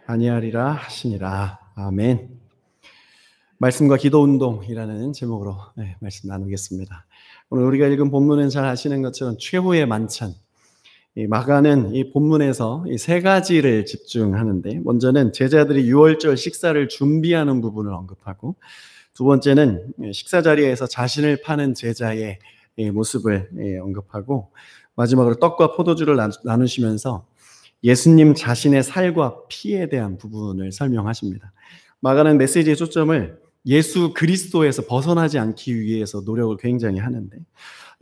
아니하리라 하시니라. 아멘. 말씀과 기도 운동이라는 제목으로 말씀 나누겠습니다. 오늘 우리가 읽은 본문은 잘 아시는 것처럼 최후의 만찬. 마가는 이 본문에서 이 세 가지를 집중하는데, 먼저는 제자들이 유월절 식사를 준비하는 부분을 언급하고, 두 번째는 식사 자리에서 자신을 파는 제자의 모습을 언급하고, 마지막으로 떡과 포도주를 나누시면서 예수님 자신의 살과 피에 대한 부분을 설명하십니다. 마가는 메시지의 초점을 예수 그리스도에서 벗어나지 않기 위해서 노력을 굉장히 하는데,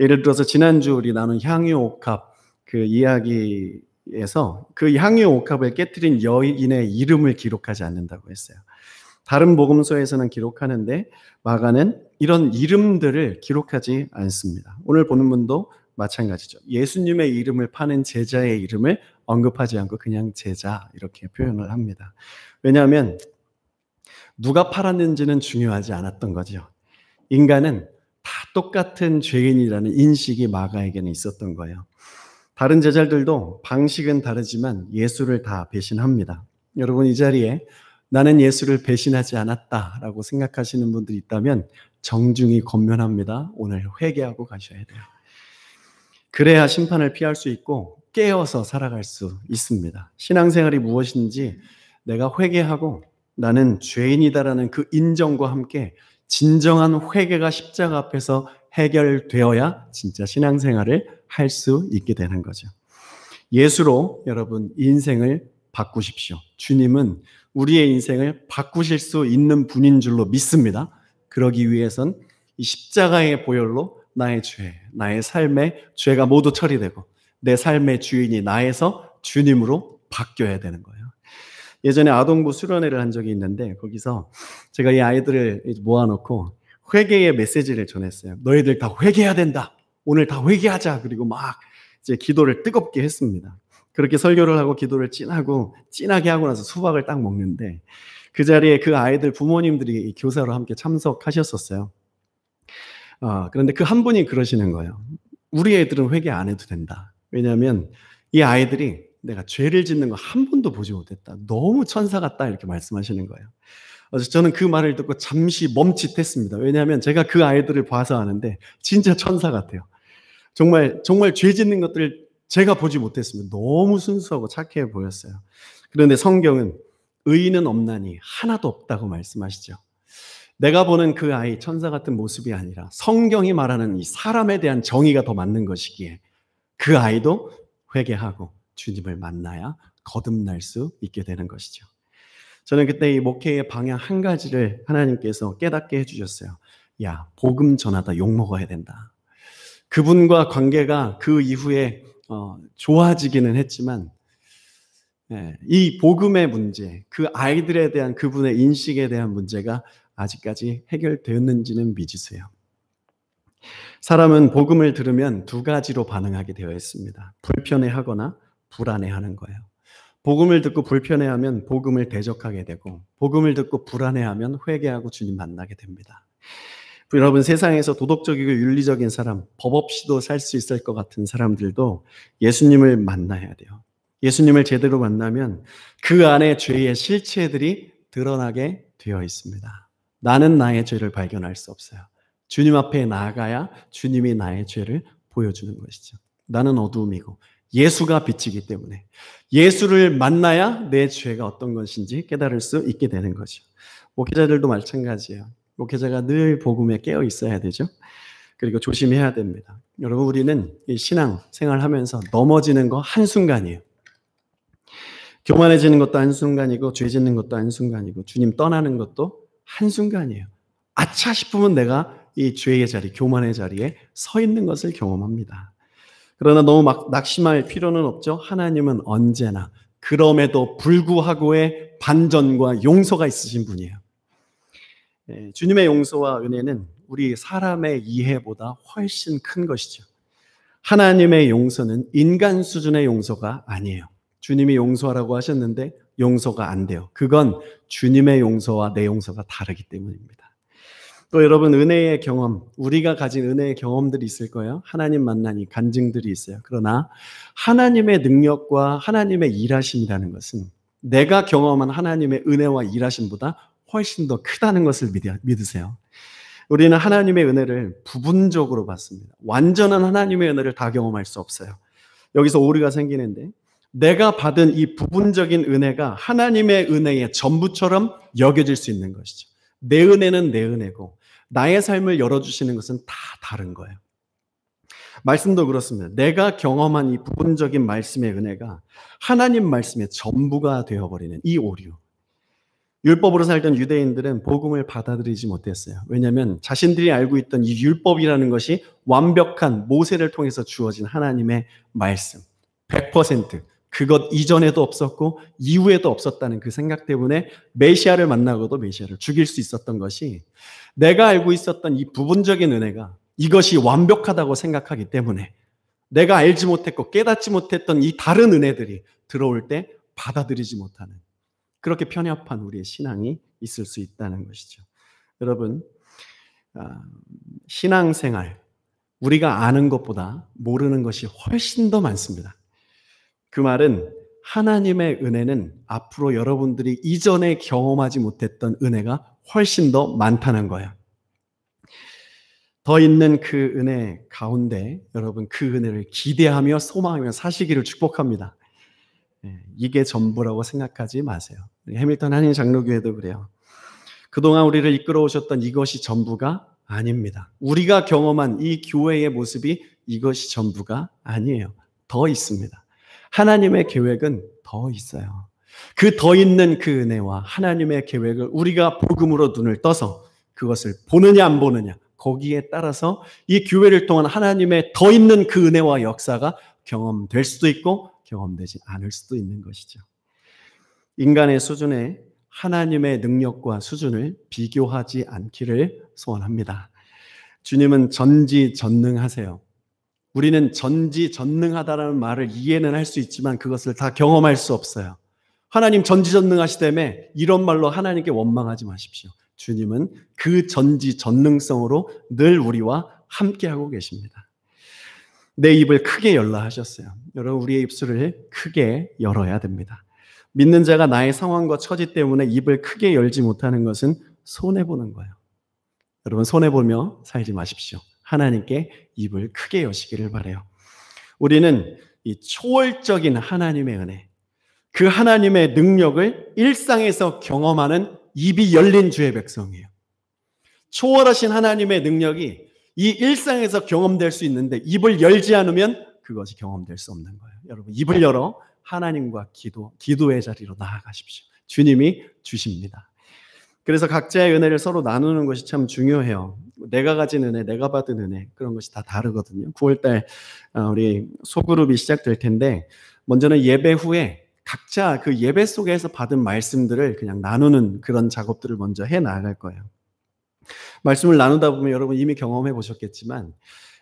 예를 들어서 지난주 우리 나눈 향유옥합 그 이야기에서 그 향유옥합을 깨트린 여인의 이름을 기록하지 않는다고 했어요. 다른 복음서에서는 기록하는데 마가는 이런 이름들을 기록하지 않습니다. 오늘 보는 분도 마찬가지죠. 예수님의 이름을 파는 제자의 이름을 언급하지 않고 그냥 제자 이렇게 표현을 합니다. 왜냐하면 누가 팔았는지는 중요하지 않았던 거죠. 인간은 다 똑같은 죄인이라는 인식이 마가에게는 있었던 거예요. 다른 제자들도 방식은 다르지만 예수를 다 배신합니다. 여러분, 이 자리에 나는 예수를 배신하지 않았다라고 생각하시는 분들이 있다면 정중히 권면합니다. 오늘 회개하고 가셔야 돼요. 그래야 심판을 피할 수 있고 깨어서 살아갈 수 있습니다. 신앙생활이 무엇인지 내가 회개하고 나는 죄인이다라는 그 인정과 함께 진정한 회개가 십자가 앞에서 해결되어야 진짜 신앙생활을 할 수 있게 되는 거죠. 예수로 여러분 인생을 바꾸십시오. 주님은 우리의 인생을 바꾸실 수 있는 분인 줄로 믿습니다. 그러기 위해선 이 십자가의 보혈로 나의 죄, 나의 삶의 죄가 모두 처리되고 내 삶의 주인이 나에서 주님으로 바뀌어야 되는 거예요. 예전에 아동부 수련회를 한 적이 있는데 거기서 제가 이 아이들을 모아놓고 회개의 메시지를 전했어요. 너희들 다 회개해야 된다. 오늘 다 회개하자. 그리고 막 이제 기도를 뜨겁게 했습니다. 그렇게 설교를 하고 기도를 진하게 하고 나서 수박을 딱 먹는데 그 자리에 그 아이들 부모님들이 교사로 함께 참석하셨었어요. 그런데 그 한 분이 그러시는 거예요. 우리 애들은 회개 안 해도 된다. 왜냐하면 이 아이들이 내가 죄를 짓는 거 한 번도 보지 못했다. 너무 천사 같다. 이렇게 말씀하시는 거예요. 그래서 저는 그 말을 듣고 잠시 멈칫했습니다. 왜냐하면 제가 그 아이들을 봐서 아는데 진짜 천사 같아요. 정말 죄 짓는 것들을 제가 보지 못했습니다. 너무 순수하고 착해 보였어요. 그런데 성경은 의인은 없나니 하나도 없다고 말씀하시죠. 내가 보는 그 아이 천사 같은 모습이 아니라 성경이 말하는 이 사람에 대한 정의가 더 맞는 것이기에 그 아이도 회개하고 주님을 만나야 거듭날 수 있게 되는 것이죠. 저는 그때 이 목회의 방향 한 가지를 하나님께서 깨닫게 해주셨어요. 야, 복음 전하다 욕 먹어야 된다. 그분과 관계가 그 이후에 좋아지기는 했지만 이 복음의 문제, 그 아이들에 대한 그분의 인식에 대한 문제가 아직까지 해결되었는지는 미지수예요. 사람은 복음을 들으면 두 가지로 반응하게 되어 있습니다. 불편해하거나 불안해하는 거예요. 복음을 듣고 불편해하면 복음을 대적하게 되고 복음을 듣고 불안해하면 회개하고 주님 만나게 됩니다. 여러분, 세상에서 도덕적이고 윤리적인 사람, 법 없이도 살 수 있을 것 같은 사람들도 예수님을 만나야 돼요. 예수님을 제대로 만나면 그 안에 죄의 실체들이 드러나게 되어 있습니다. 나는 나의 죄를 발견할 수 없어요. 주님 앞에 나아가야 주님이 나의 죄를 보여주는 것이죠. 나는 어두움이고 예수가 빛이기 때문에 예수를 만나야 내 죄가 어떤 것인지 깨달을 수 있게 되는 거죠. 목회자들도 마찬가지예요. 목회자가 늘 복음에 깨어 있어야 되죠. 그리고 조심해야 됩니다. 여러분, 우리는 이 신앙 생활하면서 넘어지는 거 한순간이에요. 교만해지는 것도 한순간이고 죄 짓는 것도 한순간이고 주님 떠나는 것도 한순간이에요. 아차 싶으면 내가 이 죄의 자리, 교만의 자리에 서 있는 것을 경험합니다. 그러나 너무 막 낙심할 필요는 없죠. 하나님은 언제나 그럼에도 불구하고의 반전과 용서가 있으신 분이에요. 주님의 용서와 은혜는 우리 사람의 이해보다 훨씬 큰 것이죠. 하나님의 용서는 인간 수준의 용서가 아니에요. 주님이 용서하라고 하셨는데 용서가 안 돼요. 그건 주님의 용서와 내 용서가 다르기 때문입니다. 또 여러분, 은혜의 경험, 우리가 가진 은혜의 경험들이 있을 거예요. 하나님 만나니 간증들이 있어요. 그러나 하나님의 능력과 하나님의 일하심이라는 것은 내가 경험한 하나님의 은혜와 일하심보다 훨씬 더 크다는 것을 믿으세요. 우리는 하나님의 은혜를 부분적으로 받습니다. 완전한 하나님의 은혜를 다 경험할 수 없어요. 여기서 오류가 생기는데, 내가 받은 이 부분적인 은혜가 하나님의 은혜의 전부처럼 여겨질 수 있는 것이죠. 내 은혜는 내 은혜고 나의 삶을 열어주시는 것은 다 다른 거예요. 말씀도 그렇습니다. 내가 경험한 이 부분적인 말씀의 은혜가 하나님 말씀의 전부가 되어버리는 이 오류. 율법으로 살던 유대인들은 복음을 받아들이지 못했어요. 왜냐하면 자신들이 알고 있던 이 율법이라는 것이 완벽한 모세를 통해서 주어진 하나님의 말씀, 100% 그것 이전에도 없었고 이후에도 없었다는 그 생각 때문에 메시아를 만나고도 메시아를 죽일 수 있었던 것이, 내가 알고 있었던 이 부분적인 은혜가 이것이 완벽하다고 생각하기 때문에 내가 알지 못했고 깨닫지 못했던 이 다른 은혜들이 들어올 때 받아들이지 못하는, 그렇게 편협한 우리의 신앙이 있을 수 있다는 것이죠. 여러분, 신앙생활, 우리가 아는 것보다 모르는 것이 훨씬 더 많습니다. 그 말은 하나님의 은혜는 앞으로 여러분들이 이전에 경험하지 못했던 은혜가 훨씬 더 많다는 거예요. 더 있는 그 은혜 가운데 여러분 그 은혜를 기대하며 소망하며 사시기를 축복합니다. 이게 전부라고 생각하지 마세요. 해밀턴 한인 장로교회도 그래요. 그동안 우리를 이끌어 오셨던 이것이 전부가 아닙니다. 우리가 경험한 이 교회의 모습이 이것이 전부가 아니에요. 더 있습니다. 하나님의 계획은 더 있어요. 그 더 있는 그 은혜와 하나님의 계획을 우리가 복음으로 눈을 떠서 그것을 보느냐 안 보느냐, 거기에 따라서 이 교회를 통한 하나님의 더 있는 그 은혜와 역사가 경험될 수도 있고 경험되지 않을 수도 있는 것이죠. 인간의 수준에 하나님의 능력과 수준을 비교하지 않기를 소원합니다. 주님은 전지전능하세요. 우리는 전지전능하다라는 말을 이해는 할 수 있지만 그것을 다 경험할 수 없어요. 하나님 전지전능하시다며 이런 말로 하나님께 원망하지 마십시오. 주님은 그 전지전능성으로 늘 우리와 함께하고 계십니다. 내 입을 크게 열라 하셨어요. 여러분, 우리의 입술을 크게 열어야 됩니다. 믿는 자가 나의 상황과 처지 때문에 입을 크게 열지 못하는 것은 손해보는 거예요. 여러분, 손해보며 살지 마십시오. 하나님께 입을 크게 여시기를 바라요. 우리는 이 초월적인 하나님의 은혜, 그 하나님의 능력을 일상에서 경험하는 입이 열린 주의 백성이에요. 초월하신 하나님의 능력이 이 일상에서 경험될 수 있는데 입을 열지 않으면 그것이 경험될 수 없는 거예요. 여러분, 입을 열어 하나님과 기도의 자리로 나아가십시오. 주님이 주십니다. 그래서 각자의 은혜를 서로 나누는 것이 참 중요해요. 내가 가진 은혜, 내가 받은 은혜, 그런 것이 다 다르거든요. 9월달 우리 소그룹이 시작될 텐데, 먼저는 예배 후에 각자 그 예배 속에서 받은 말씀들을 그냥 나누는 그런 작업들을 먼저 해 나갈 거예요. 말씀을 나누다 보면 여러분 이미 경험해 보셨겠지만,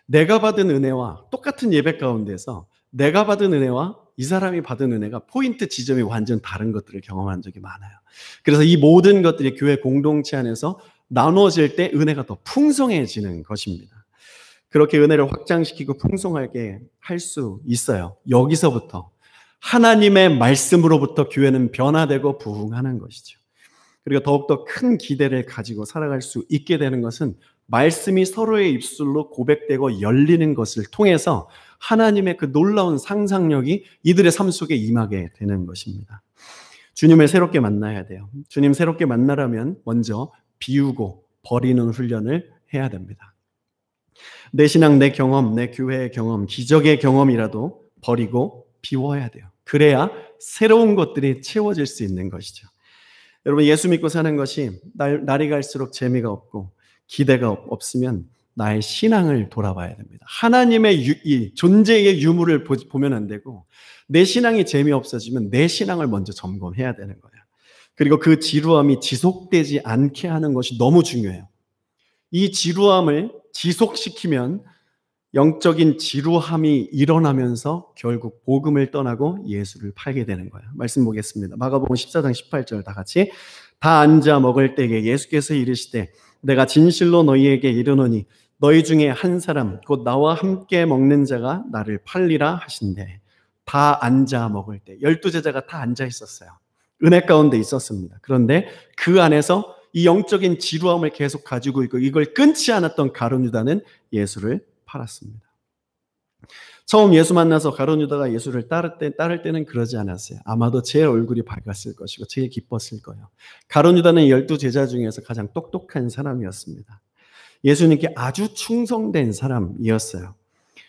내가 받은 은혜와 똑같은 예배 가운데서 내가 받은 은혜와 이 사람이 받은 은혜가 포인트 지점이 완전 다른 것들을 경험한 적이 많아요. 그래서 이 모든 것들이 교회 공동체 안에서 나누어질 때 은혜가 더 풍성해지는 것입니다. 그렇게 은혜를 확장시키고 풍성하게 할 수 있어요. 여기서부터 하나님의 말씀으로부터 교회는 변화되고 부흥하는 것이죠. 그리고 더욱더 큰 기대를 가지고 살아갈 수 있게 되는 것은 말씀이 서로의 입술로 고백되고 열리는 것을 통해서 하나님의 그 놀라운 상상력이 이들의 삶 속에 임하게 되는 것입니다. 주님을 새롭게 만나야 돼요. 주님 새롭게 만나려면 먼저 비우고 버리는 훈련을 해야 됩니다. 내 신앙, 내 경험, 내 교회의 경험, 기적의 경험이라도 버리고 비워야 돼요. 그래야 새로운 것들이 채워질 수 있는 것이죠. 여러분, 예수 믿고 사는 것이 날이 갈수록 재미가 없고 기대가 없으면 나의 신앙을 돌아봐야 됩니다. 하나님의 이 존재의 유무를 보면 안 되고, 내 신앙이 재미없어지면 내 신앙을 먼저 점검해야 되는 거예요. 그리고 그 지루함이 지속되지 않게 하는 것이 너무 중요해요. 이 지루함을 지속시키면 영적인 지루함이 일어나면서 결국 복음을 떠나고 예수를 팔게 되는 거예요. 말씀 보겠습니다. 마가복음 14장 18절 다 같이. 다 앉아 먹을 때에 예수께서 이르시되 내가 진실로 너희에게 이르노니 너희 중에 한 사람 곧 나와 함께 먹는 자가 나를 팔리라 하신대. 다 앉아 먹을 때 12제자가 다 앉아 있었어요. 은혜 가운데 있었습니다. 그런데 그 안에서 이 영적인 지루함을 계속 가지고 있고 이걸 끊지 않았던 가룟 유다는 예수를 팔았습니다. 처음 예수 만나서 가룟 유다가 예수를 따를 때는 그러지 않았어요. 아마도 제일 얼굴이 밝았을 것이고 제일 기뻤을 거예요. 가룟 유다는 12 제자 중에서 가장 똑똑한 사람이었습니다. 예수님께 아주 충성된 사람이었어요.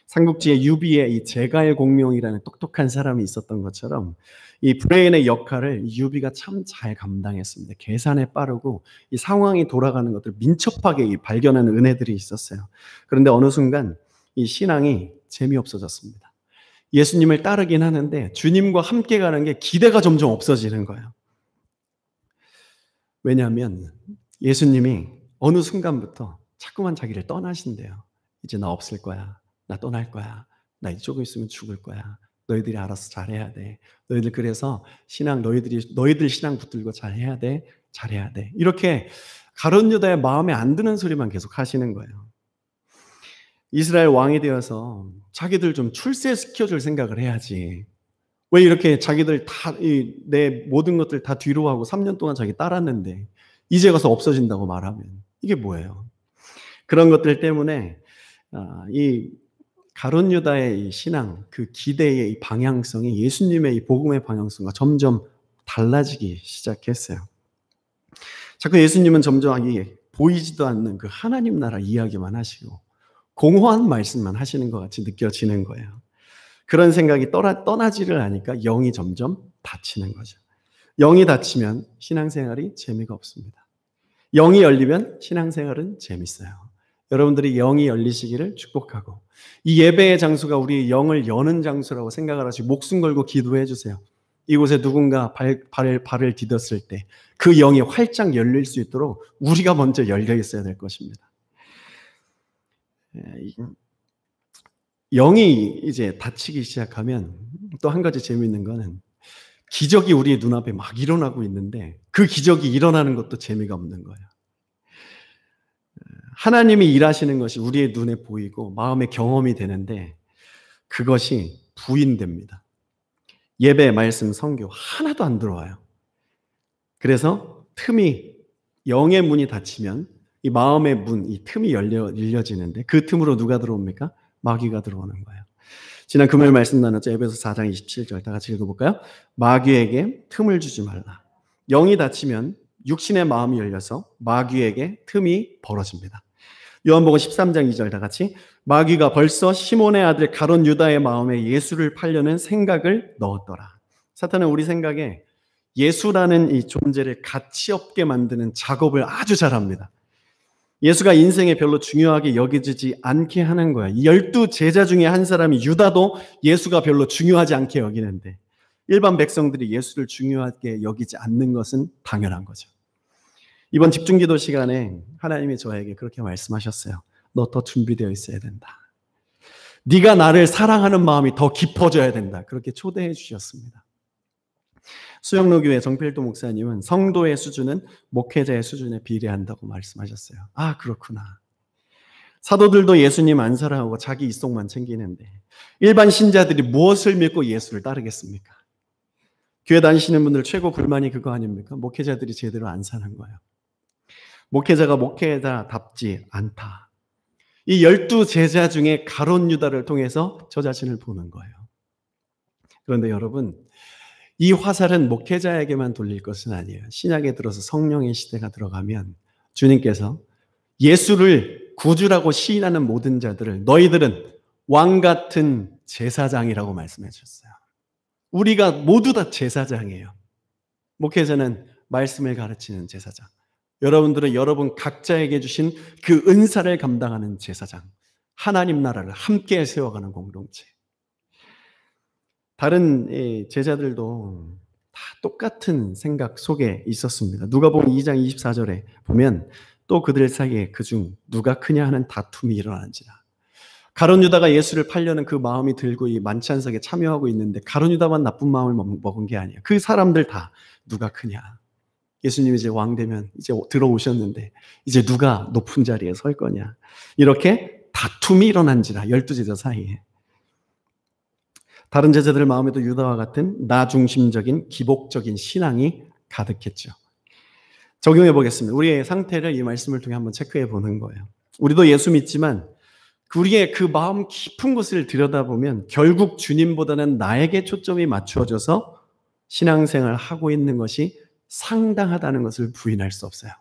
삼국지의 유비의 이 제갈 공명이라는 똑똑한 사람이 있었던 것처럼 이 브레인의 역할을 유비가 참 잘 감당했습니다. 계산에 빠르고 이 상황이 돌아가는 것들 민첩하게 발견하는 은혜들이 있었어요. 그런데 어느 순간 이 신앙이 재미없어졌습니다. 예수님을 따르긴 하는데 주님과 함께 가는 게 기대가 점점 없어지는 거예요. 왜냐하면 예수님이 어느 순간부터 자꾸만 자기를 떠나신대요. 이제 나 없을 거야. 나 떠날 거야. 나 이쪽에 있으면 죽을 거야. 너희들이 알아서 잘해야 돼. 너희들 그래서 너희들 신앙 붙들고 잘해야 돼. 잘해야 돼. 이렇게 가룟 유다의 마음에 안 드는 소리만 계속 하시는 거예요. 이스라엘 왕이 되어서 자기들 좀 출세시켜줄 생각을 해야지. 왜 이렇게 자기들 내 모든 것들 다 뒤로 하고 3년 동안 자기 따랐는데 이제 가서 없어진다고 말하면 이게 뭐예요? 그런 것들 때문에 이 가룟 유다의 이 신앙, 그 기대의 이 방향성이 예수님의 이 복음의 방향성과 점점 달라지기 시작했어요. 자꾸 예수님은 점점 보이지도 않는 그 하나님 나라 이야기만 하시고 공허한 말씀만 하시는 것 같이 느껴지는 거예요. 그런 생각이 떠나지를 않으니까 영이 점점 닫히는 거죠. 영이 닫히면 신앙생활이 재미가 없습니다. 영이 열리면 신앙생활은 재밌어요. 여러분들이 영이 열리시기를 축복하고 이 예배의 장소가 우리 영을 여는 장소라고 생각을 하시고 목숨 걸고 기도해 주세요. 이곳에 누군가 발을 디뎠을 때 그 영이 활짝 열릴 수 있도록 우리가 먼저 열려 있어야 될 것입니다. 영이 이제 닫히기 시작하면 또 한 가지 재미있는 거는 기적이 우리의 눈앞에 막 일어나고 있는데 그 기적이 일어나는 것도 재미가 없는 거예요. 하나님이 일하시는 것이 우리의 눈에 보이고 마음의 경험이 되는데 그것이 부인됩니다. 예배, 말씀, 선교 하나도 안 들어와요. 그래서 영의 문이 닫히면 이 마음의 문, 이 틈이 열려지는데 그 틈으로 누가 들어옵니까? 마귀가 들어오는 거예요. 지난 금요일 말씀 나눴죠. 에베소 4장 27절 다 같이 읽어볼까요? 마귀에게 틈을 주지 말라. 영이 닫히면 육신의 마음이 열려서 마귀에게 틈이 벌어집니다. 요한복음 13장 2절 다 같이 마귀가 벌써 시몬의 아들 가룟 유다의 마음에 예수를 팔려는 생각을 넣었더라. 사탄은 우리 생각에 예수라는 이 존재를 가치 없게 만드는 작업을 아주 잘합니다. 예수가 인생에 별로 중요하게 여겨지지 않게 하는 거야. 이 12 제자 중에 한 사람이 유다도 예수가 별로 중요하지 않게 여기는데 일반 백성들이 예수를 중요하게 여기지 않는 것은 당연한 거죠. 이번 집중기도 시간에 하나님이 저에게 그렇게 말씀하셨어요. 너 더 준비되어 있어야 된다. 네가 나를 사랑하는 마음이 더 깊어져야 된다. 그렇게 초대해 주셨습니다. 수영로교회 정필도 목사님은 성도의 수준은 목회자의 수준에 비례한다고 말씀하셨어요. 아, 그렇구나. 사도들도 예수님 안 사랑하고 자기 이속만 챙기는데 일반 신자들이 무엇을 믿고 예수를 따르겠습니까? 교회 다니시는 분들 최고 불만이 그거 아닙니까? 목회자들이 제대로 안 사는 거예요. 목회자가 목회자답지 않다. 이 12 제자 중에 가룟 유다를 통해서 저 자신을 보는 거예요. 그런데 여러분, 이 화살은 목회자에게만 돌릴 것은 아니에요. 신약에 들어서 성령의 시대가 들어가면 주님께서 예수를 구주라고 시인하는 모든 자들을 너희들은 왕 같은 제사장이라고 말씀해 주셨어요. 우리가 모두 다 제사장이에요. 목회자는 말씀을 가르치는 제사장. 여러분들은 여러분 각자에게 주신 그 은사를 감당하는 제사장. 하나님 나라를 함께 세워가는 공동체. 다른 제자들도 다 똑같은 생각 속에 있었습니다. 누가복음 2장 24절에 보면 또 그들 사이에 그중 누가 크냐 하는 다툼이 일어나는지라. 가룟 유다가 예수를 팔려는 그 마음이 들고 이 만찬석에 참여하고 있는데 가룟 유다만 나쁜 마음을 먹은 게 아니에요. 그 사람들 다 누가 크냐. 예수님이 이제 왕 되면 이제 들어오셨는데 이제 누가 높은 자리에 설 거냐. 이렇게 다툼이 일어난지라 12 제자 사이에. 다른 제자들 마음에도 유다와 같은 나 중심적인 기복적인 신앙이 가득했죠. 적용해 보겠습니다. 우리의 상태를 이 말씀을 통해 한번 체크해 보는 거예요. 우리도 예수 믿지만 우리의 그 마음 깊은 곳을 들여다보면 결국 주님보다는 나에게 초점이 맞추어져서 신앙생활을 하고 있는 것이 상당하다는 것을 부인할 수 없어요.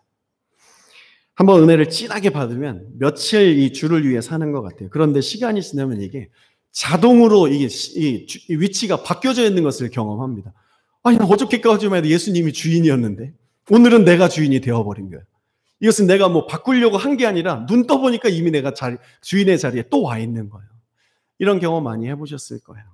한번 은혜를 진하게 받으면 며칠 이 주를 위해 사는 것 같아요. 그런데 시간이 지나면 이게 자동으로 이 위치가 바뀌어져 있는 것을 경험합니다. 아니, 어저께까지만 해도 예수님이 주인이었는데 오늘은 내가 주인이 되어버린 거예요. 이것은 내가 뭐 바꾸려고 한 게 아니라 눈 떠보니까 이미 내가 주인의 자리에 또 와 있는 거예요. 이런 경험 많이 해보셨을 거예요.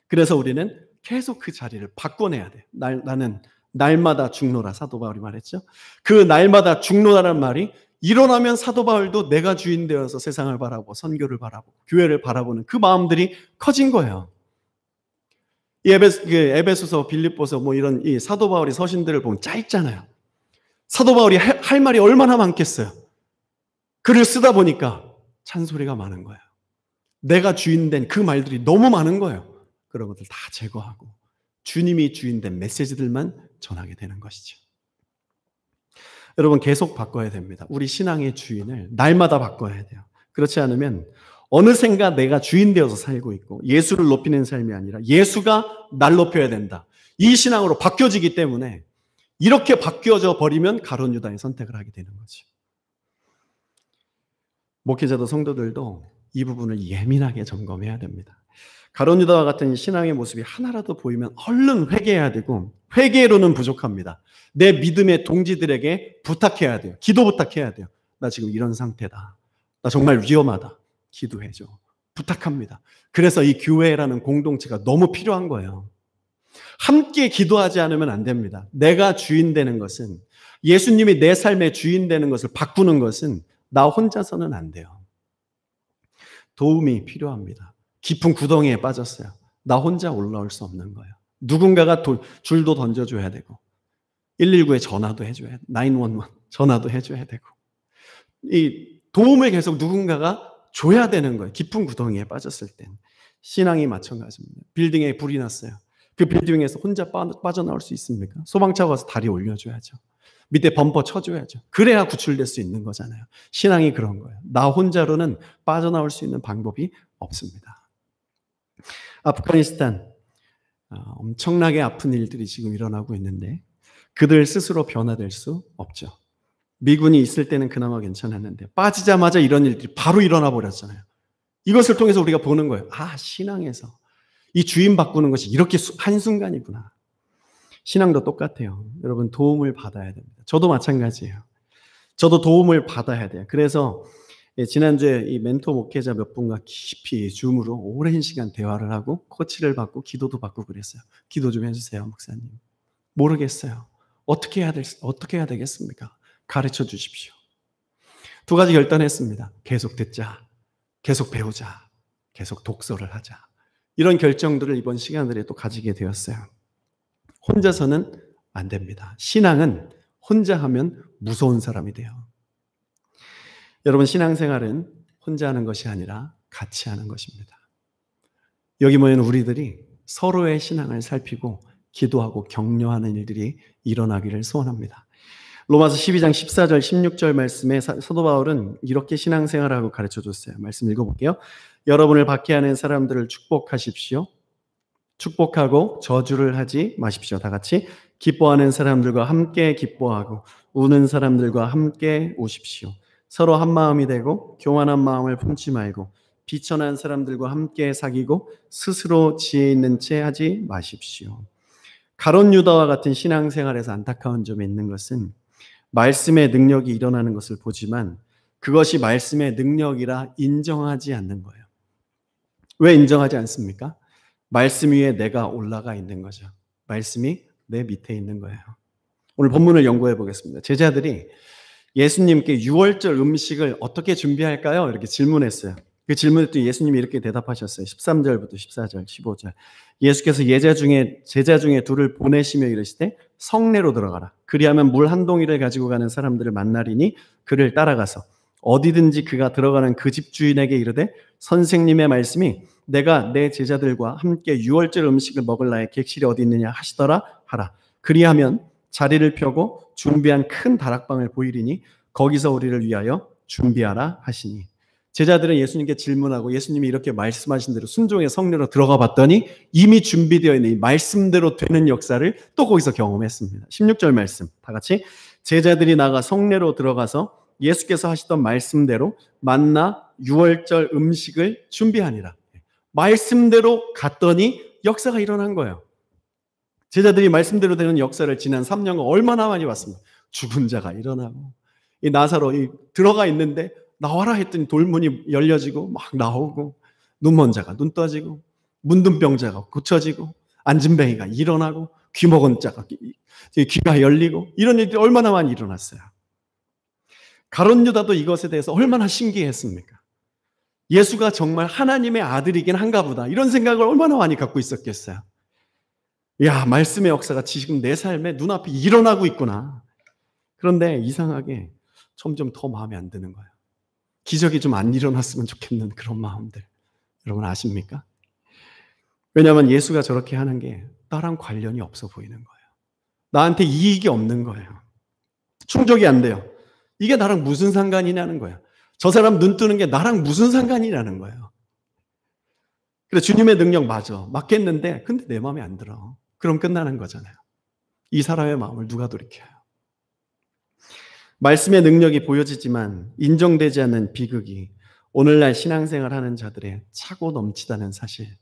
그래서 우리는 계속 그 자리를 바꿔내야 돼요. 나는 날마다 죽노라, 사도 바울이 말했죠. 그 날마다 죽노라는 말이 일어나면 사도 바울도 내가 주인 되어서 세상을 바라보고 선교를 바라보고 교회를 바라보는 그 마음들이 커진 거예요. 이 에베소서, 빌립보서 뭐 이런 이 사도 바울의 서신들을 보면 짧잖아요. 사도 바울이 할 말이 얼마나 많겠어요. 글을 쓰다 보니까 찬소리가 많은 거예요. 내가 주인 된 그 말들이 너무 많은 거예요. 그런 것들 다 제거하고 주님이 주인 된 메시지들만 전하게 되는 것이죠. 여러분, 계속 바꿔야 됩니다. 우리 신앙의 주인을 날마다 바꿔야 돼요. 그렇지 않으면 어느샌가 내가 주인 되어서 살고 있고 예수를 높이는 삶이 아니라 예수가 날 높여야 된다. 이 신앙으로 바뀌어지기 때문에 이렇게 바뀌어져 버리면 가룟 유다의 선택을 하게 되는 거죠. 목회자도 성도들도 이 부분을 예민하게 점검해야 됩니다. 가룟 유다와 같은 신앙의 모습이 하나라도 보이면 얼른 회개해야 되고 회개로는 부족합니다. 내 믿음의 동지들에게 부탁해야 돼요. 기도 부탁해야 돼요. 나 지금 이런 상태다. 나 정말 위험하다. 기도해줘. 부탁합니다. 그래서 이 교회라는 공동체가 너무 필요한 거예요. 함께 기도하지 않으면 안 됩니다. 내가 주인 되는 것은, 예수님이 내 삶의 주인 되는 것을 바꾸는 것은 나 혼자서는 안 돼요. 도움이 필요합니다. 깊은 구덩이에 빠졌어요. 나 혼자 올라올 수 없는 거예요. 누군가가 줄도 던져줘야 되고 119에 전화도 해줘야 돼. 911 전화도 해줘야 되고 이 도움을 계속 누군가가 줘야 되는 거예요. 깊은 구덩이에 빠졌을 땐. 신앙이 마찬가지입니다. 빌딩에 불이 났어요. 그 빌딩에서 혼자 빠져나올 수 있습니까? 소방차가 와서 다리 올려줘야죠. 밑에 범퍼 쳐줘야죠. 그래야 구출될 수 있는 거잖아요. 신앙이 그런 거예요. 나 혼자로는 빠져나올 수 있는 방법이 없습니다. 아프가니스탄, 엄청나게 아픈 일들이 지금 일어나고 있는데 그들 스스로 변화될 수 없죠. 미군이 있을 때는 그나마 괜찮았는데 빠지자마자 이런 일들이 바로 일어나 버렸잖아요. 이것을 통해서 우리가 보는 거예요. 아, 신앙에서 이 주인 바꾸는 것이 이렇게 한순간이구나. 신앙도 똑같아요. 여러분, 도움을 받아야 됩니다. 저도 마찬가지예요. 저도 도움을 받아야 돼요. 그래서 지난주에 이 멘토 목회자 몇 분과 깊이 줌으로 오랜 시간 대화를 하고 코치를 받고 기도도 받고 그랬어요. 기도 좀 해주세요, 목사님. 모르겠어요. 어떻게 해야 되겠습니까? 가르쳐 주십시오. 두 가지 결단했습니다. 계속 듣자, 계속 배우자, 계속 독서를 하자. 이런 결정들을 이번 시간들에 또 가지게 되었어요. 혼자서는 안 됩니다. 신앙은 혼자 하면 무서운 사람이 돼요. 여러분, 신앙생활은 혼자 하는 것이 아니라 같이 하는 것입니다. 여기 모인 우리들이 서로의 신앙을 살피고 기도하고 격려하는 일들이 일어나기를 소원합니다. 로마서 12장 14절 16절 말씀에 사도 바울은 이렇게 신앙생활하고 가르쳐줬어요. 말씀 읽어볼게요. 여러분을 박해하는 사람들을 축복하십시오. 축복하고 저주를 하지 마십시오. 다 같이 기뻐하는 사람들과 함께 기뻐하고 우는 사람들과 함께 우십시오. 서로 한 마음이 되고 교만한 마음을 품지 말고 비천한 사람들과 함께 사귀고 스스로 지혜 있는 채 하지 마십시오. 가룟 유다와 같은 신앙생활에서 안타까운 점이 있는 것은 말씀의 능력이 일어나는 것을 보지만 그것이 말씀의 능력이라 인정하지 않는 거예요. 왜 인정하지 않습니까? 말씀 위에 내가 올라가 있는 거죠. 말씀이 내 밑에 있는 거예요. 오늘 본문을 연구해 보겠습니다. 제자들이 예수님께 유월절 음식을 어떻게 준비할까요? 이렇게 질문했어요. 그 질문했더니 예수님이 이렇게 대답하셨어요. 13절부터 14절, 15절. 예수께서 제자 중에 둘을 보내시며 이르시되 성내로 들어가라. 그리하면 물 한 동이를 가지고 가는 사람들을 만나리니 그를 따라가서 어디든지 그가 들어가는 그 집 주인에게 이르되 선생님의 말씀이 내가 내 제자들과 함께 유월절 음식을 먹을 나의 객실이 어디 있느냐 하시더라 하라. 그리하면 자리를 펴고 준비한 큰 다락방을 보이리니 거기서 우리를 위하여 준비하라 하시니. 제자들은 예수님께 질문하고 예수님이 이렇게 말씀하신 대로 순종의 성례로 들어가 봤더니 이미 준비되어 있는 이 말씀대로 되는 역사를 또 거기서 경험했습니다. 16절 말씀 다 같이. 제자들이 나가 성례로 들어가서 예수께서 하시던 말씀대로 만나 유월절 음식을 준비하니라. 말씀대로 갔더니 역사가 일어난 거예요. 제자들이 말씀대로 되는 역사를 지난 3년간 얼마나 많이 봤습니다. 죽은 자가 일어나고, 이 나사로 들어가 있는데 나와라 했더니 돌문이 열려지고 막 나오고, 눈먼 자가 눈 떠지고, 문둥병자가 고쳐지고, 앉은뱅이가 일어나고, 귀 먹은 자가 귀가 열리고, 이런 일들이 얼마나 많이 일어났어요. 가룟 유다도 이것에 대해서 얼마나 신기했습니까? 예수가 정말 하나님의 아들이긴 한가 보다, 이런 생각을 얼마나 많이 갖고 있었겠어요. 야, 말씀의 역사가 지금 내 삶에 눈앞에 일어나고 있구나. 그런데 이상하게 점점 더 마음에 안 드는 거예요. 기적이 좀 안 일어났으면 좋겠는 그런 마음들. 여러분 아십니까? 왜냐하면 예수가 저렇게 하는 게 나랑 관련이 없어 보이는 거예요. 나한테 이익이 없는 거예요. 충족이 안 돼요. 이게 나랑 무슨 상관이냐는 거예요. 저 사람 눈 뜨는 게 나랑 무슨 상관이라는 거예요. 그래, 주님의 능력 맞아. 맞겠는데 근데 내 마음에 안 들어. 그럼 끝나는 거잖아요. 이 사람의 마음을 누가 돌이켜요? 말씀의 능력이 보여지지만 인정되지 않는 비극이 오늘날 신앙생활하는 자들의 차고 넘치다는 사실.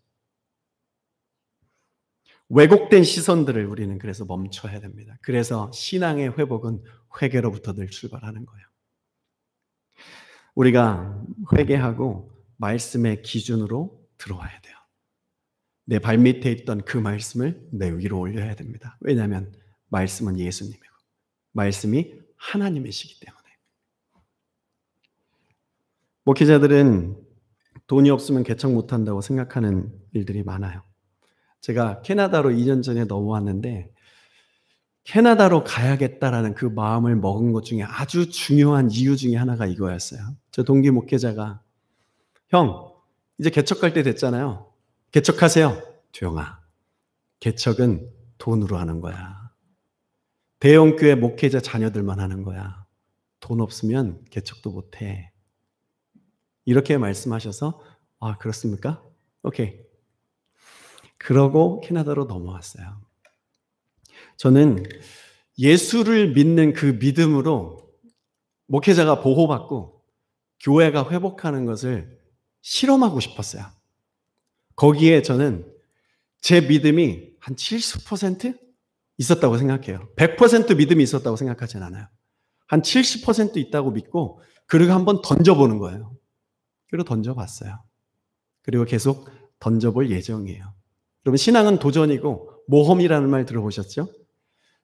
왜곡된 시선들을 우리는 그래서 멈춰야 됩니다. 그래서 신앙의 회복은 회개로부터 늘 출발하는 거예요. 우리가 회개하고 말씀의 기준으로 들어와야 돼요. 내 발밑에 있던 그 말씀을 내 위로 올려야 됩니다. 왜냐하면 말씀은 예수님이고 말씀이 하나님이시기 때문에. 목회자들은 돈이 없으면 개척 못한다고 생각하는 일들이 많아요. 제가 캐나다로 2년 전에 넘어왔는데 캐나다로 가야겠다라는 그 마음을 먹은 것 중에 아주 중요한 이유 중에 하나가 이거였어요. 저 동기 목회자가, 형 이제 개척 갈 때 됐잖아요. 개척하세요. 조용아, 개척은 돈으로 하는 거야. 대형교회 목회자 자녀들만 하는 거야. 돈 없으면 개척도 못해. 이렇게 말씀하셔서, 아 그렇습니까? 오케이. 그러고 캐나다로 넘어왔어요. 저는 예수를 믿는 그 믿음으로 목회자가 보호받고 교회가 회복하는 것을 실험하고 싶었어요. 거기에 저는 제 믿음이 한 70% 있었다고 생각해요. 100% 믿음이 있었다고 생각하진 않아요. 한 70% 있다고 믿고 그리고 한번 던져보는 거예요. 그리고 던져봤어요. 그리고 계속 던져볼 예정이에요. 여러분, 신앙은 도전이고 모험이라는 말 들어보셨죠?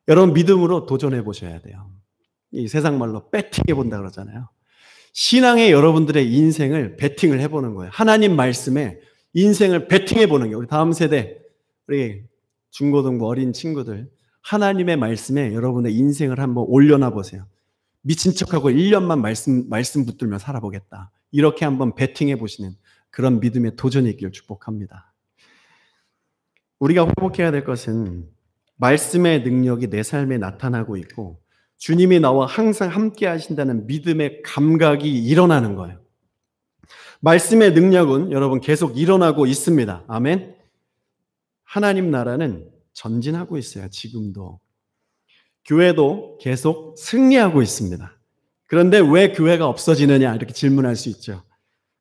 여러분, 믿음으로 도전해 보셔야 돼요. 이 세상 말로 배팅해 본다 그러잖아요. 신앙의 여러분들의 인생을 배팅을 해보는 거예요. 하나님 말씀에 인생을 배팅해 보는 거예요. 우리 다음 세대, 우리 중고등부 어린 친구들, 하나님의 말씀에 여러분의 인생을 한번 올려놔 보세요. 미친 척하고 1년만 말씀 붙들며 살아보겠다. 이렇게 한번 배팅해 보시는 그런 믿음의 도전이 있기를 축복합니다. 우리가 회복해야 될 것은 말씀의 능력이 내 삶에 나타나고 있고 주님이 나와 항상 함께 하신다는 믿음의 감각이 일어나는 거예요. 말씀의 능력은 여러분 계속 일어나고 있습니다. 아멘. 하나님 나라는 전진하고 있어요. 지금도. 교회도 계속 승리하고 있습니다. 그런데 왜 교회가 없어지느냐 이렇게 질문할 수 있죠.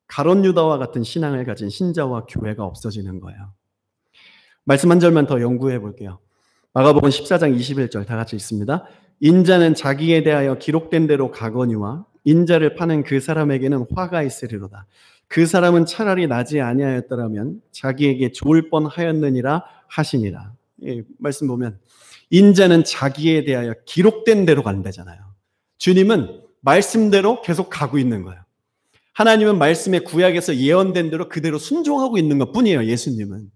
가룟 유다와 같은 신앙을 가진 신자와 교회가 없어지는 거예요. 말씀 한 절만 더 연구해 볼게요. 마가복음 14장 21절 다 같이 읽습니다. 인자는 자기에 대하여 기록된 대로 가거니와 인자를 파는 그 사람에게는 화가 있으리로다. 그 사람은 차라리 나지 아니하였더라면 자기에게 좋을 뻔하였느니라 하시니라. 이 말씀 보면 인자는 자기에 대하여 기록된 대로 간다잖아요. 주님은 말씀대로 계속 가고 있는 거예요. 하나님은 말씀의 구약에서 예언된 대로 그대로 순종하고 있는 것뿐이에요. 예수님은.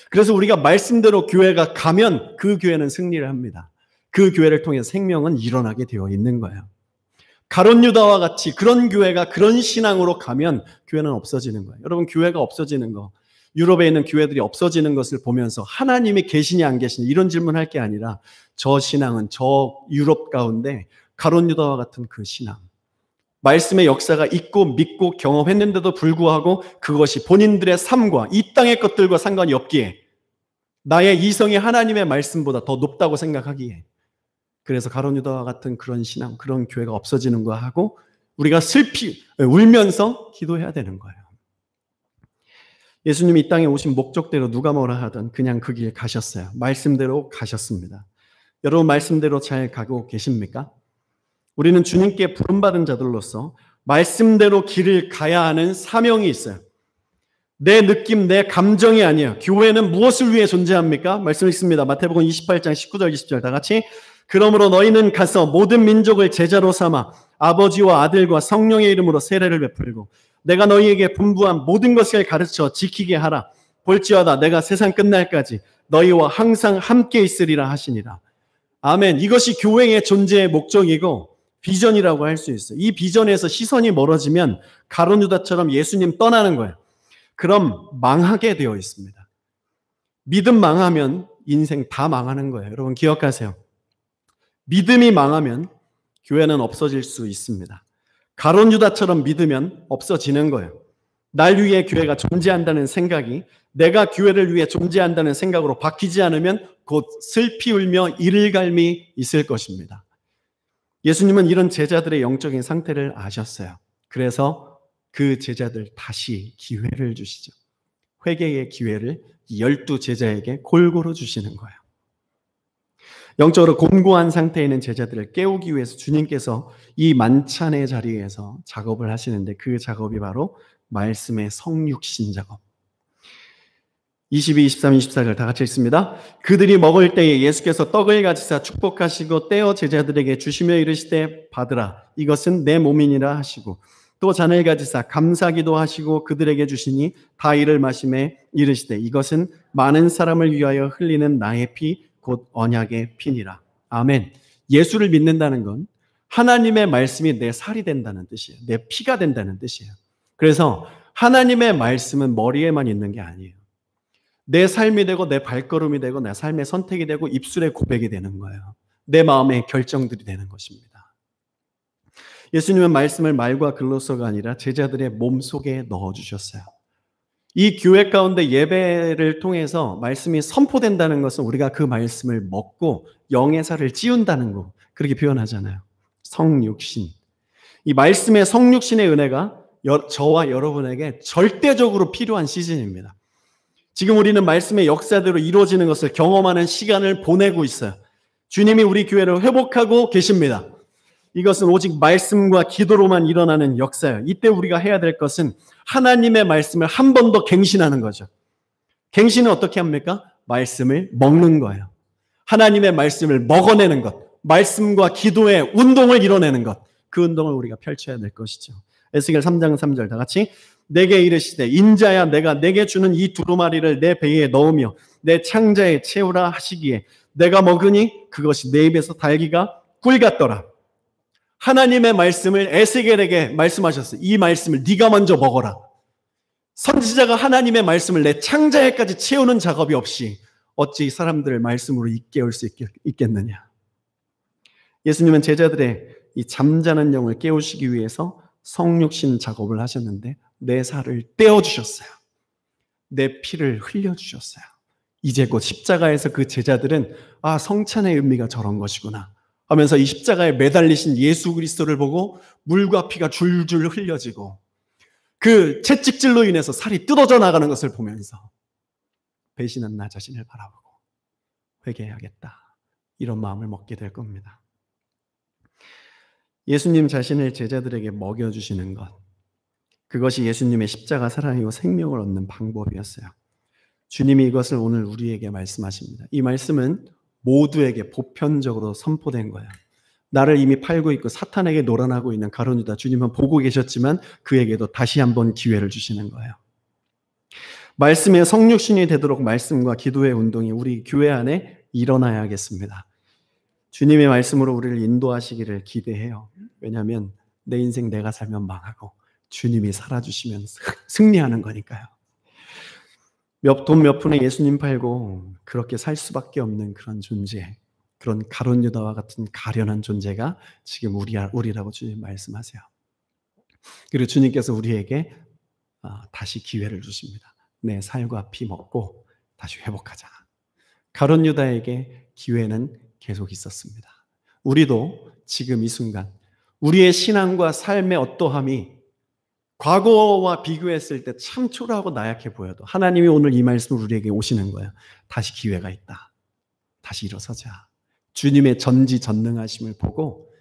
그래서 우리가 말씀대로 교회가 가면 그 교회는 승리를 합니다. 그 교회를 통해 생명은 일어나게 되어 있는 거예요. 가룟 유다와 같이 그런 교회가 그런 신앙으로 가면 교회는 없어지는 거예요. 여러분, 교회가 없어지는 거 유럽에 있는 교회들이 없어지는 것을 보면서 하나님이 계시냐 안 계시냐 이런 질문할 게 아니라 저 신앙은 저 유럽 가운데 가룟 유다와 같은 그 신앙, 말씀의 역사가 있고 믿고 경험했는데도 불구하고 그것이 본인들의 삶과 이 땅의 것들과 상관이 없기에, 나의 이성이 하나님의 말씀보다 더 높다고 생각하기에, 그래서 가룟 유다와 같은 그런 신앙, 그런 교회가 없어지는 거 하고 우리가 슬피 울면서 기도해야 되는 거예요. 예수님이 이 땅에 오신 목적대로 누가 뭐라 하든 그냥 그 길 가셨어요. 말씀대로 가셨습니다. 여러분 말씀대로 잘 가고 계십니까? 우리는 주님께 부름받은 자들로서 말씀대로 길을 가야 하는 사명이 있어요. 내 느낌, 내 감정이 아니에요. 교회는 무엇을 위해 존재합니까? 말씀 읽습니다. 마태복음 28장 19절 20절 다 같이. 그러므로 너희는 가서 모든 민족을 제자로 삼아 아버지와 아들과 성령의 이름으로 세례를 베풀고 내가 너희에게 분부한 모든 것을 가르쳐 지키게 하라. 볼지어다 내가 세상 끝날까지 너희와 항상 함께 있으리라 하시니라. 아멘. 이것이 교회의 존재의 목적이고 비전이라고 할 수 있어요. 이 비전에서 시선이 멀어지면 가룟 유다처럼 예수님 떠나는 거예요. 그럼 망하게 되어 있습니다. 믿음 망하면 인생 다 망하는 거예요. 여러분 기억하세요. 믿음이 망하면 교회는 없어질 수 있습니다. 가룟 유다처럼 믿으면 없어지는 거예요. 날 위해 교회가 존재한다는 생각이 내가 교회를 위해 존재한다는 생각으로 바뀌지 않으면 곧 슬피 울며 이를 갈미 있을 것입니다. 예수님은 이런 제자들의 영적인 상태를 아셨어요. 그래서 그 제자들 다시 기회를 주시죠. 회개의 기회를 12 제자에게 골고루 주시는 거예요. 영적으로 곤고한 상태에 있는 제자들을 깨우기 위해서 주님께서 이 만찬의 자리에서 작업을 하시는데 그 작업이 바로 말씀의 성육신 작업. 22, 23, 24절 다 같이 읽습니다. 그들이 먹을 때에 예수께서 떡을 가지사 축복하시고 떼어 제자들에게 주시며 이르시되 받으라 이것은 내 몸이니라 하시고 또 잔을 가지사 감사기도 하시고 그들에게 주시니 다 이를 마시매 이르시되 이것은 많은 사람을 위하여 흘리는 나의 피 곧 언약의 피니라. 아멘. 예수를 믿는다는 건 하나님의 말씀이 내 살이 된다는 뜻이에요. 내 피가 된다는 뜻이에요. 그래서 하나님의 말씀은 머리에만 있는 게 아니에요. 내 삶이 되고 내 발걸음이 되고 내 삶의 선택이 되고 입술의 고백이 되는 거예요. 내 마음의 결정들이 되는 것입니다. 예수님은 말씀을 말과 글로서가 아니라 제자들의 몸속에 넣어주셨어요. 이 교회 가운데 예배를 통해서 말씀이 선포된다는 것은 우리가 그 말씀을 먹고 영의 살을 찌운다는 거, 그렇게 표현하잖아요. 성육신. 이 말씀의 성육신의 은혜가 저와 여러분에게 절대적으로 필요한 시즌입니다. 지금 우리는 말씀의 역사대로 이루어지는 것을 경험하는 시간을 보내고 있어요. 주님이 우리 교회를 회복하고 계십니다. 이것은 오직 말씀과 기도로만 일어나는 역사예요. 이때 우리가 해야 될 것은 하나님의 말씀을 한 번 더 갱신하는 거죠. 갱신은 어떻게 합니까? 말씀을 먹는 거예요. 하나님의 말씀을 먹어내는 것, 말씀과 기도의 운동을 이뤄내는 것, 그 운동을 우리가 펼쳐야 될 것이죠. 에스겔 3장 3절 다 같이. 내게 이르시되 인자야 내가 내게 주는 이 두루마리를 내 배에 넣으며 내 창자에 채우라 하시기에 내가 먹으니 그것이 내 입에서 달기가 꿀 같더라. 하나님의 말씀을 에스겔에게 말씀하셨어요. 이 말씀을 네가 먼저 먹어라. 선지자가 하나님의 말씀을 내 창자에까지 채우는 작업이 없이 어찌 사람들을 말씀으로 깨울 수 있겠느냐. 예수님은 제자들의 이 잠자는 영을 깨우시기 위해서 성육신 작업을 하셨는데 내 살을 떼어주셨어요. 내 피를 흘려주셨어요. 이제 곧 십자가에서 그 제자들은 성찬의 의미가 저런 것이구나 하면서 이 십자가에 매달리신 예수 그리스도를 보고 물과 피가 줄줄 흘려지고 그 채찍질로 인해서 살이 뜯어져 나가는 것을 보면서 배신한 나 자신을 바라보고 회개해야겠다, 이런 마음을 먹게 될 겁니다. 예수님 자신을 제자들에게 먹여주시는 것, 그것이 예수님의 십자가 사랑이고 생명을 얻는 방법이었어요. 주님이 이것을 오늘 우리에게 말씀하십니다. 이 말씀은 모두에게 보편적으로 선포된 거예요. 나를 이미 팔고 있고 사탄에게 노란하고 있는 가룟 유다 주님은 보고 계셨지만 그에게도 다시 한번 기회를 주시는 거예요. 말씀의 성육신이 되도록 말씀과 기도의 운동이 우리 교회 안에 일어나야겠습니다. 주님의 말씀으로 우리를 인도하시기를 기대해요. 왜냐하면 내 인생 내가 살면 망하고 주님이 살아주시면 승리하는 거니까요. 돈 몇 푼에 예수님 팔고 그렇게 살 수밖에 없는 그런 존재, 그런 가룟 유다와 같은 가련한 존재가 지금 우리라고 주님 말씀하세요. 그리고 주님께서 우리에게 다시 기회를 주십니다. 내 살과 피 먹고 다시 회복하자. 가룟 유다에게 기회는 계속 있었습니다. 우리도 지금 이 순간 우리의 신앙과 삶의 어떠함이 과거와 비교했을 때 참 초라하고 나약해 보여도 하나님이 오늘 이 말씀을 우리에게 오시는 거예요. 다시 기회가 있다. 다시 일어서자. 주님의 전지전능하심을 보고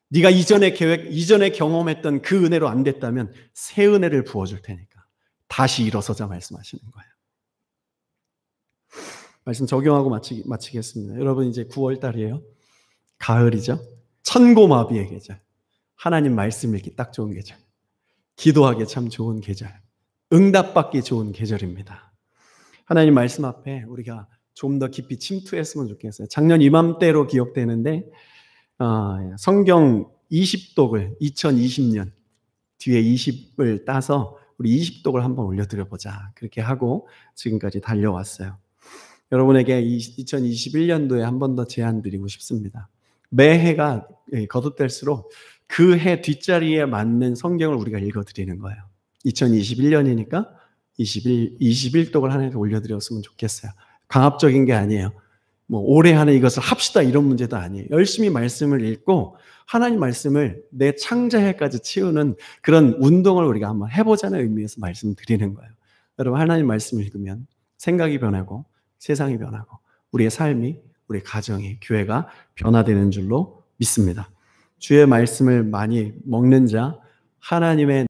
네가 이전에 경험했던 그 은혜로 안 됐다면 새 은혜를 부어줄 테니까 다시 일어서자 말씀하시는 거예요. 말씀 적용하고 마치겠습니다. 여러분 이제 9월 달이에요. 가을이죠. 천고마비의 계절. 하나님 말씀 읽기 딱 좋은 계절. 기도하기 참 좋은 계절. 응답받기 좋은 계절입니다. 하나님 말씀 앞에 우리가 좀 더 깊이 침투했으면 좋겠어요. 작년 이맘때로 기억되는데 성경 20독을 2020년 뒤에 20을 따서 우리 20독을 한번 올려드려보자. 그렇게 하고 지금까지 달려왔어요. 여러분에게 2021년도에 한 번 더 제안 드리고 싶습니다. 매해가 거듭될수록 그 해 뒷자리에 맞는 성경을 우리가 읽어드리는 거예요. 2021년이니까 21독을 하나님께 올려드렸으면 좋겠어요. 강압적인 게 아니에요. 올해 안에 이것을 합시다 이런 문제도 아니에요. 열심히 말씀을 읽고 하나님 말씀을 내 창자해까지 치우는 그런 운동을 우리가 한번 해보자는 의미에서 말씀드리는 거예요. 여러분 하나님 말씀 읽으면 생각이 변하고 세상이 변하고 우리의 삶이, 우리 가정이, 교회가 변화되는 줄로 믿습니다. 주의 말씀을 많이 먹는 자, 하나님의